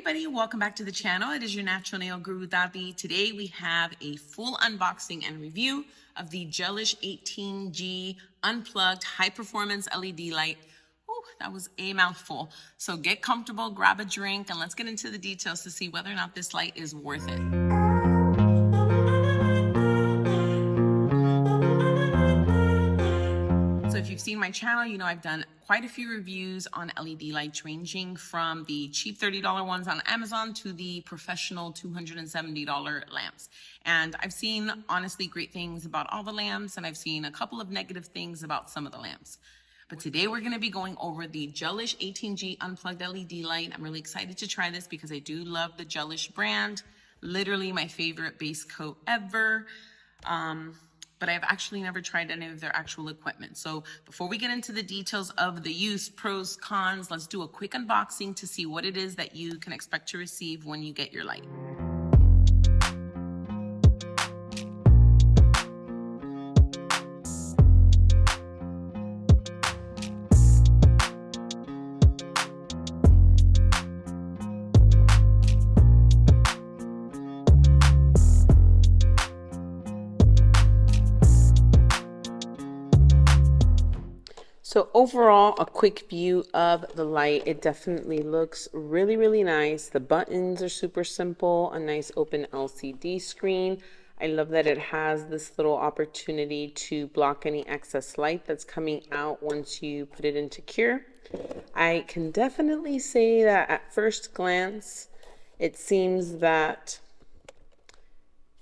everybody, welcome back to the channel. It is your natural nail guru Dadi. Today we have a full unboxing and review of the Gelish 18G Unplugged high performance LED light. Ooh, that was a mouthful. So get comfortable, grab a drink, and let's get into the details to see whether or not this light is worth it. So if you've seen my channel, you know I've done quite a few reviews on LED lights, ranging from the cheap $30 ones on Amazon to the professional $270 lamps. And I've seen, honestly, great things about all the lamps, and I've seen a couple of negative things about some of the lamps. But today we're going to be going over the Gelish 18G Unplugged LED light. I'm really excited to try this because I do love the Gelish brand. Literally my favorite base coat ever. But I've actually never tried any of their actual equipment. So before we get into the details of the use, pros, cons, let's do a quick unboxing to see what it is that you can expect to receive when you get your light. So overall, a quick view of the light. It definitely looks really, really nice. The buttons are super simple, a nice open LCD screen. I love that it has this little opportunity to block any excess light that's coming out once you put it into cure. I can definitely say that at first glance, it seems that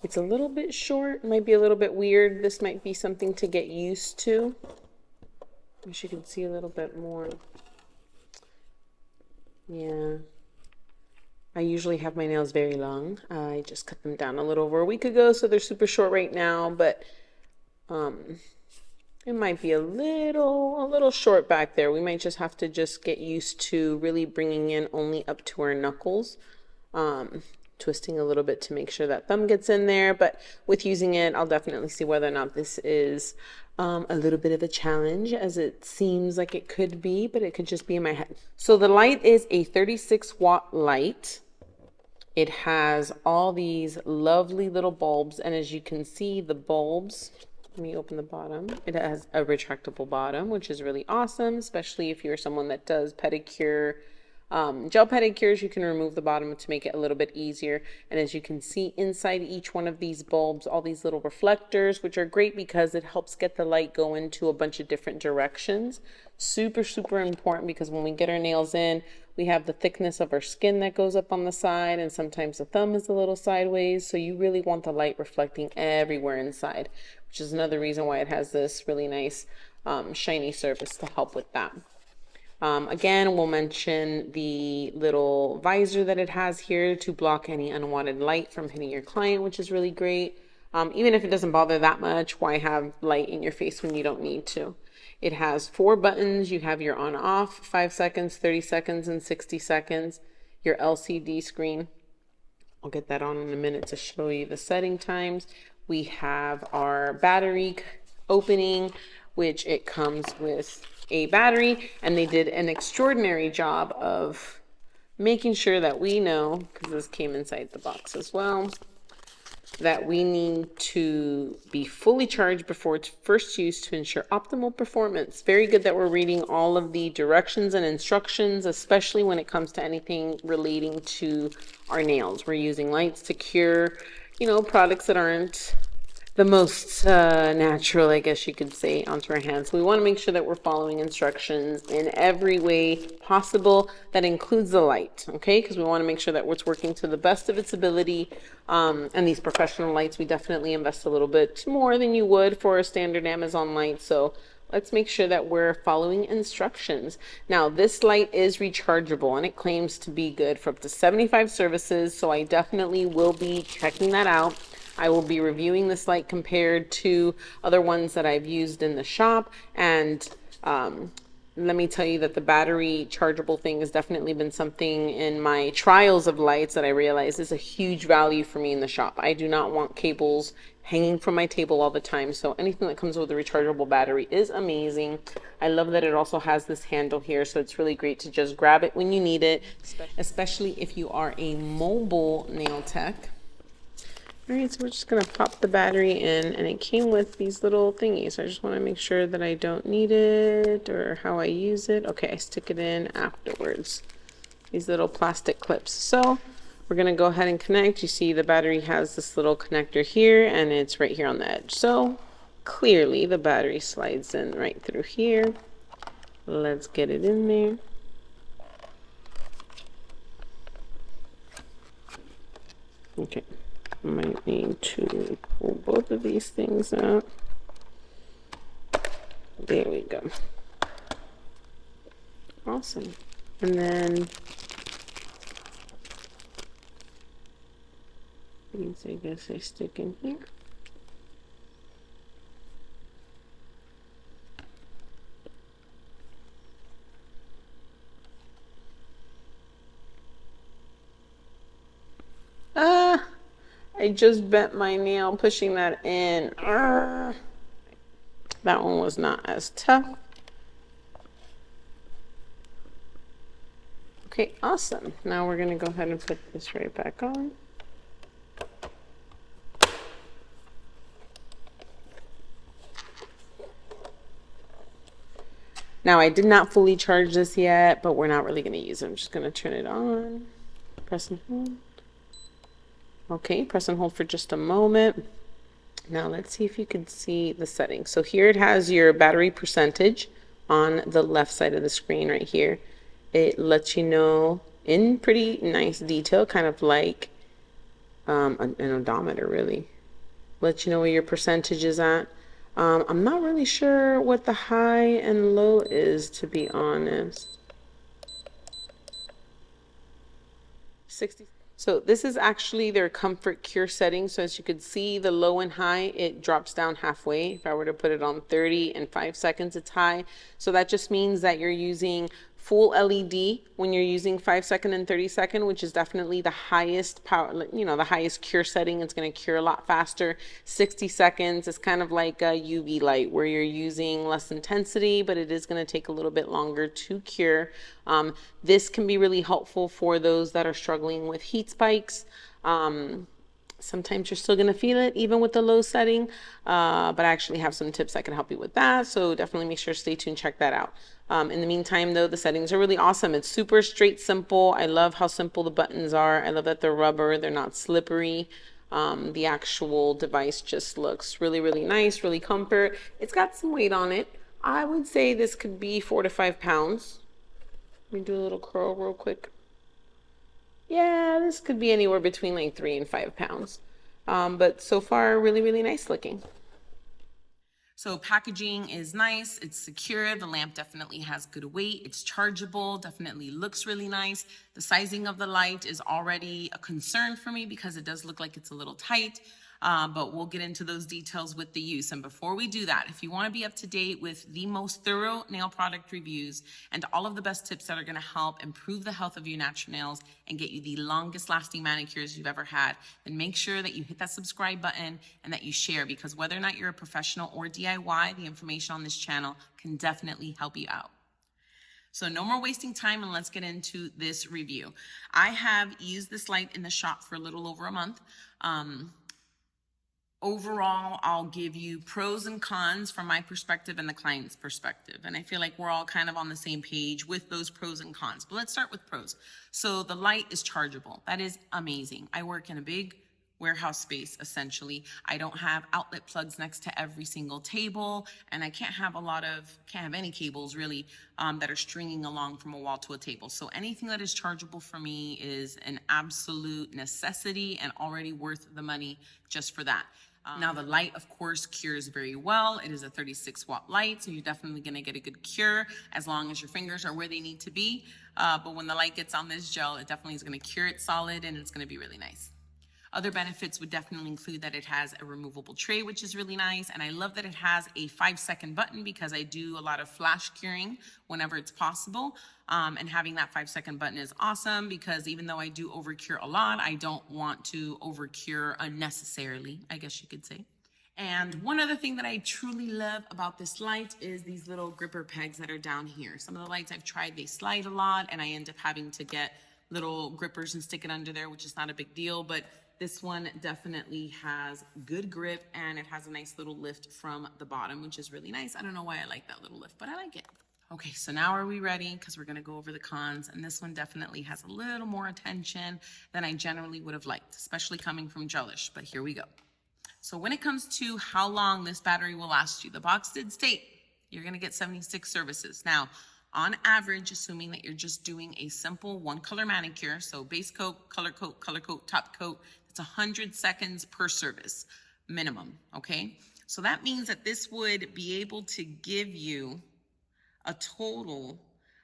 it's a little bit short, might be a little bit weird. This might be something to get used to. Wish you could see a little bit more. Yeah. I usually have my nails very long. I just cut them down a little over a week ago, so they're super short right now, but it might be a little short back there. We might just have to just get used to really bringing in only up to our knuckles. Twisting a little bit to make sure that thumb gets in there, but with using it, I'll definitely see whether or not this is a little bit of a challenge, as it seems like it could be, but it could just be in my head. So the light is a 36-watt light. It has all these lovely little bulbs, and as you can see, the bulbs, let me open the bottom. It has a retractable bottom, which is really awesome, especially if you're someone that does pedicure, gel pedicures. You can remove the bottom to make it a little bit easier. And as you can see inside each one of these bulbs, all these little reflectors, which are great because it helps get the light go into a bunch of different directions. Super, super important, because when we get our nails in, we have the thickness of our skin that goes up on the side, and sometimes the thumb is a little sideways. So you really want the light reflecting everywhere inside, which is another reason why it has this really nice shiny surface to help with that. Again, we'll mention the little visor that it has here to block any unwanted light from hitting your client, which is really great. Even if it doesn't bother that much, why have light in your face when you don't need to? It has 4 buttons. You have your on off, 5 seconds, 30 seconds, and 60 seconds. Your LCD screen. I'll get that on in a minute to show you the setting times. We have our battery opening, which it comes with a battery, and they did an extraordinary job of making sure that we know, because this came inside the box as well, that we need to be fully charged before it's first used to ensure optimal performance. Very good that we're reading all of the directions and instructions, especially when it comes to anything relating to our nails. We're using lights to cure, products that aren't the most natural, I guess you could say, onto our hands. So we want to make sure that we're following instructions in every way possible. That includes the light, okay? Because we want to make sure that it's working to the best of its ability. And these professional lights, we definitely invest a little bit more than you would for a standard Amazon light. So let's make sure that we're following instructions. Now, this light is rechargeable, and it claims to be good for up to 75 services. So I definitely will be checking that out. I will be reviewing this light compared to other ones that I've used in the shop, and let me tell you that the battery chargeable thing has definitely been something in my trials of lights that I realize is a huge value for me in the shop. I do not want cables hanging from my table all the time, so anything that comes with a rechargeable battery is amazing. I love that it also has this handle here, so it's really great to just grab it when you need it, especially if you are a mobile nail tech. All right, so we're just gonna pop the battery in, and it came with these little thingies. So I just wanna make sure that I don't need it or how I use it. Okay, I stick it in afterwards. These little plastic clips. So we're gonna go ahead and connect. You see the battery has this little connector here, and it's right here on the edge. So clearly the battery slides in right through here. Let's get it in there. Okay. Might need to pull both of these things out. There we go. Awesome. And then these, I guess I stick in here. I just bent my nail pushing that in. That one was not as tough. Okay, awesome. Now we're gonna go ahead and put this right back on. Now I did not fully charge this yet, but we're not really gonna use it. I'm just gonna turn it on, press and hold. Okay, press and hold for just a moment. Now let's see if you can see the settings. So here it has your battery percentage on the left side of the screen right here. It lets you know in pretty nice detail, kind of like an odometer really. Lets you know where your percentage is at. I'm not really sure what the high and low is, to be honest. 60. So this is actually their comfort cure setting. So as you can see, the low and high, it drops down halfway. If I were to put it on 30 and 5 seconds, it's high. So that just means that you're using full LED when you're using 5-second and 30-second, which is definitely the highest power, you know, the highest cure setting. It's going to cure a lot faster. 60 seconds is kind of like a UV light where you're using less intensity, but it is going to take a little bit longer to cure. This can be really helpful for those that are struggling with heat spikes. Sometimes you're still going to feel it even with the low setting, but I actually have some tips that can help you with that, so definitely make sure to stay tuned, check that out. In the meantime though, the settings are really awesome. It's super straight, simple. I love how simple the buttons are. I love that they're rubber, they're not slippery. The actual device just looks really, really nice, really comfort. It's got some weight on it. I would say this could be 4 to 5 pounds. Let me do a little curl real quick. Yeah, this could be anywhere between like 3 and 5 pounds. But so far, really, really nice looking. So packaging is nice, it's secure, the lamp definitely has good weight, it's chargeable, definitely looks really nice. The sizing of the light is already a concern for me because it does look like it's a little tight, but we'll get into those details with the use. And before we do that, if you want to be up to date with the most thorough nail product reviews and all of the best tips that are going to help improve the health of your natural nails and get you the longest lasting manicures you've ever had, then make sure that you hit that subscribe button and that you share, because whether or not you're a professional or DIY, the information on this channel can definitely help you out. So no more wasting time, and let's get into this review. I have used this light in the shop for a little over a month. Overall, I'll give you pros and cons from my perspective and the client's perspective. And I feel like we're all kind of on the same page with those pros and cons. But let's start with pros. So the light is chargeable. That is amazing. I work in a big warehouse space, essentially. I don't have outlet plugs next to every single table, and I can't have any cables really that are stringing along from a wall to a table. So anything that is chargeable for me is an absolute necessity and already worth the money just for that. Now the light, of course, cures very well. It is a 36-watt light, so you're definitely gonna get a good cure as long as your fingers are where they need to be. But when the light gets on this gel, it definitely is gonna cure it solid, and it's gonna be really nice. Other benefits would definitely include that it has a removable tray, which is really nice. And I love that it has a 5-second button because I do a lot of flash curing whenever it's possible. And having that 5-second button is awesome because even though I do over cure a lot, I don't want to over cure unnecessarily, I guess you could say. And one other thing that I truly love about this light is these little gripper pegs that are down here. Some of the lights I've tried, they slide a lot and I end up having to get little grippers and stick it under there, which is not a big deal, but this one definitely has good grip and it has a nice little lift from the bottom, which is really nice. I don't know why I like that little lift, but I like it. Okay, so now are we ready? Because we're gonna go over the cons, and this one definitely has a little more attention than I generally would have liked, especially coming from Gelish, but here we go. So when it comes to how long this battery will last you, the box did state you're gonna get 76 services. Now, on average, assuming that you're just doing a simple one color manicure, so base coat, color coat, top coat, it's 100 seconds per service, minimum, okay? So that means that this would be able to give you a total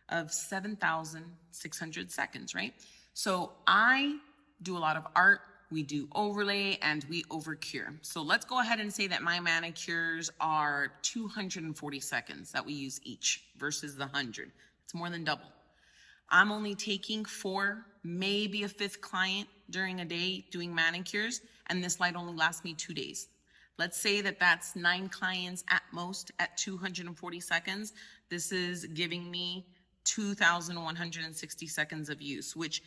of 7,600 seconds, right? So I do a lot of art, we do overlay, and we overcure. So let's go ahead and say that my manicures are 240 seconds that we use each versus the 100. It's more than double. I'm only taking 4, maybe a 5th client during a day doing manicures, and this light only lasts me 2 days. Let's say that that's 9 clients at most at 240 seconds. This is giving me 2,160 seconds of use, which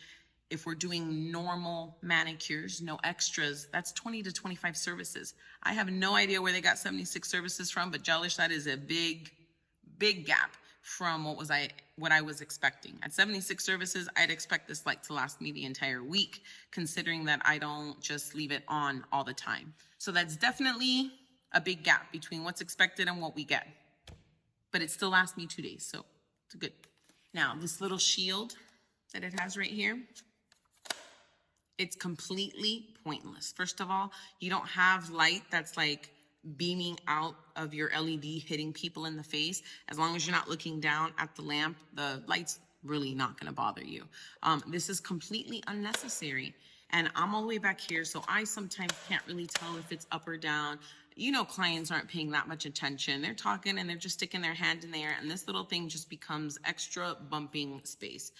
if we're doing normal manicures, no extras, that's 20 to 25 services. I have no idea where they got 76 services from, but Gelish, that is a big gap from what I was expecting. At 76 services, I'd expect this light to last me the entire week, considering that I don't just leave it on all the time. So that's definitely a big gap between what's expected and what we get. But it still lasts me 2 days, so it's good. Now, this little shield that it has right here, it's completely pointless. First of all, you don't have light that's like beaming out of your LED hitting people in the face. As long as you're not looking down at the lamp, the light's really not gonna bother you. This is completely unnecessary. And I'm all the way back here, so I sometimes can't really tell if it's up or down. You know, clients aren't paying that much attention. They're talking and they're just sticking their hand in there, and this little thing just becomes extra bumping space.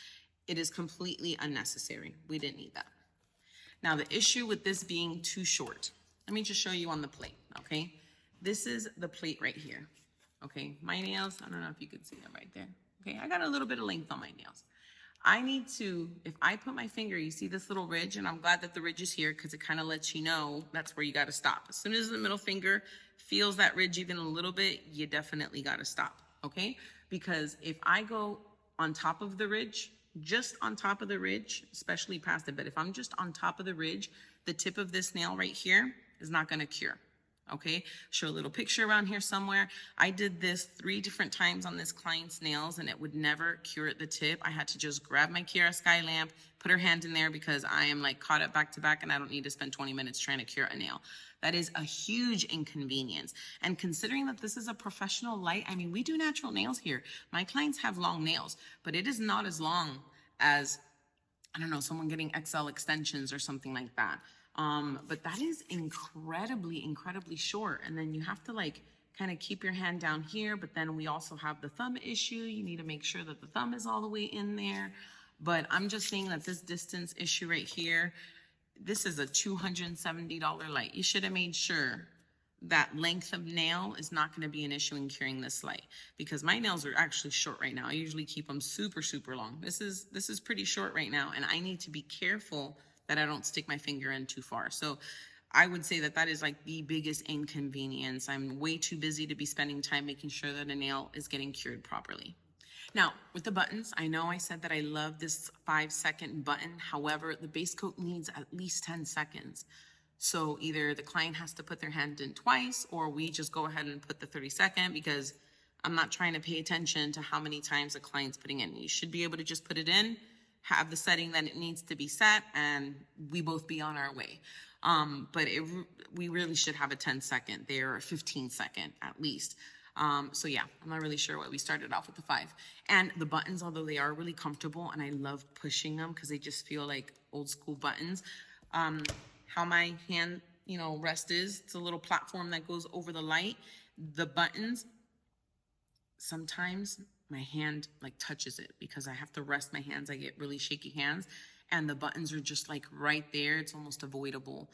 It is completely unnecessary. We didn't need that. Now, the issue with this being too short, let me just show you on the plate, okay? This is the plate right here, okay? My nails, I don't know if you can see them right there, okay? I got a little bit of length on my nails. I need to, if I put my finger, you see this little ridge, and I'm glad that the ridge is here because it kind of lets you know that's where you got to stop. As soon as the middle finger feels that ridge even a little bit, you definitely got to stop, okay? Because if I go on top of the ridge, just on top of the ridge, especially past it, but if I'm just on top of the ridge, the tip of this nail right here is not going to cure. Okay, show a little picture around here somewhere. I did this 3 different times on this client's nails and it would never cure at the tip. I had to just grab my Kiara Sky lamp, put her hand in there because I am like caught up back to back and I don't need to spend 20 minutes trying to cure a nail. That is a huge inconvenience. And considering that this is a professional light, I mean, we do natural nails here. My clients have long nails, but it is not as long as, I don't know, someone getting XL extensions or something like that. But that is incredibly short. And then you have to like kind of keep your hand down here, but then we also have the thumb issue. You need to make sure that the thumb is all the way in there. But I'm just saying that this distance issue right here, this is a $270 light. You should have made sure that length of nail is not going to be an issue in curing this light because my nails are actually short right now. I usually keep them super long. This is pretty short right now, and I need to be careful that I don't stick my finger in too far. So I would say that that is like the biggest inconvenience. I'm way too busy to be spending time making sure that a nail is getting cured properly. Now, with the buttons, I know I said that I love this 5-second button. However, the base coat needs at least 10 seconds. So either the client has to put their hand in twice or we just go ahead and put the 30-second because I'm not trying to pay attention to how many times the client's putting in. You should be able to just put it in, have the setting that it needs to be set, and we both be on our way. But we really should have a 10-second there, or a 15-second at least. So yeah, I'm not really sure why we started off with the 5. And the buttons, although they are really comfortable and I love pushing them because they just feel like old school buttons, how my hand, rest is. It's a little platform that goes over the light. The buttons, sometimes my hand like touches it because I have to rest my hands. I get really shaky hands, and the buttons are just like right there. It's almost avoidable.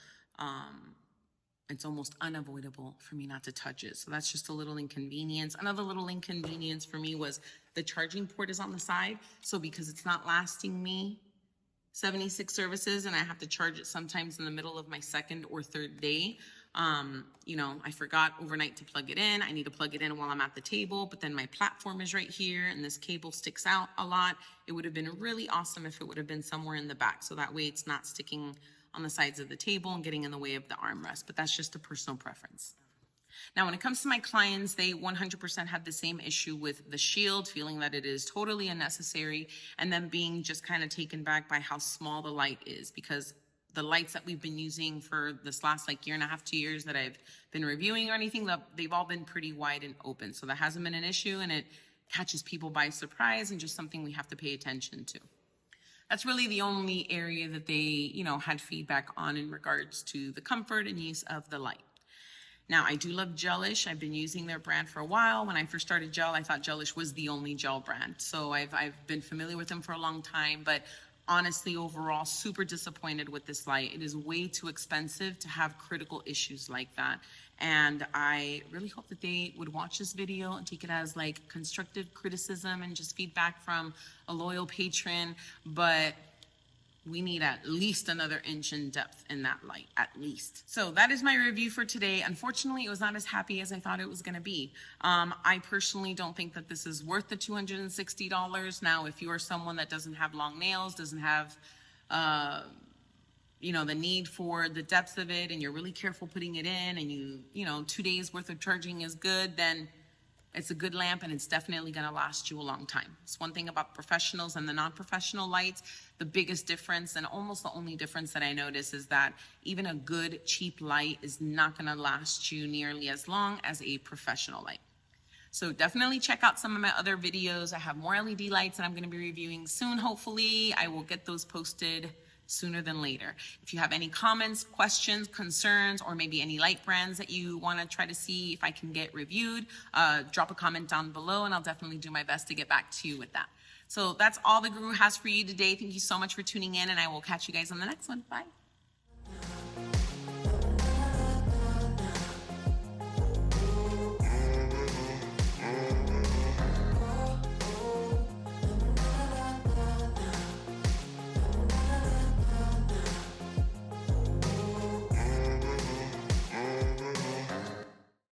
It's almost unavoidable for me not to touch it. So that's just a little inconvenience. Another little inconvenience for me was the charging port is on the side. So because it's not lasting me 76 services and I have to charge it sometimes in the middle of my second or third day, I forgot overnight to plug it in. I need to plug it in while I'm at the table, but then my platform is right here and this cable sticks out a lot. It would have been really awesome if it would have been somewhere in the back. So that way it's not sticking on the sides of the table and getting in the way of the armrest, but that's just a personal preference. Now, when it comes to my clients, they 100% had the same issue with the shield, feeling that it is totally unnecessary, and then being just kind of taken back by how small the light is, because the lights that we've been using for this last year and a half, 2 years that I've been reviewing or anything, they've all been pretty wide and open. So that hasn't been an issue, and it catches people by surprise and just something we have to pay attention to. That's really the only area that they, had feedback on in regards to the comfort and use of the light. Now, I do love Gelish. I've been using their brand for a while. When I first started gel, I thought Gelish was the only gel brand. So I've been familiar with them for a long time, but honestly, overall, super disappointed with this light. It is way too expensive to have critical issues like that. And I really hope that they would watch this video and take it as constructive criticism and just feedback from a loyal patron. But we need at least another inch in depth in that light, at least. So that is my review for today. Unfortunately, it was not as happy as I thought it was gonna be. I personally don't think that this is worth the $260. Now, if you are someone that doesn't have long nails, doesn't have, the need for the depth of it, and you're really careful putting it in, and 2 days worth of charging is good, then it's a good lamp and it's definitely gonna last you a long time. It's one thing about professionals and the non-professional lights. The biggest difference, and almost the only difference that I notice, is that even a good cheap light is not gonna last you nearly as long as a professional light. So definitely check out some of my other videos. I have more LED lights that I'm gonna be reviewing soon, hopefully. I will get those posted sooner than later. If you have any comments, questions, concerns, or maybe any light brands that you want to try to see if I can get reviewed, drop a comment down below and I'll definitely do my best to get back to you with that. So that's all the Guru has for you today. Thank you so much for tuning in, and I will catch you guys on the next one. Bye.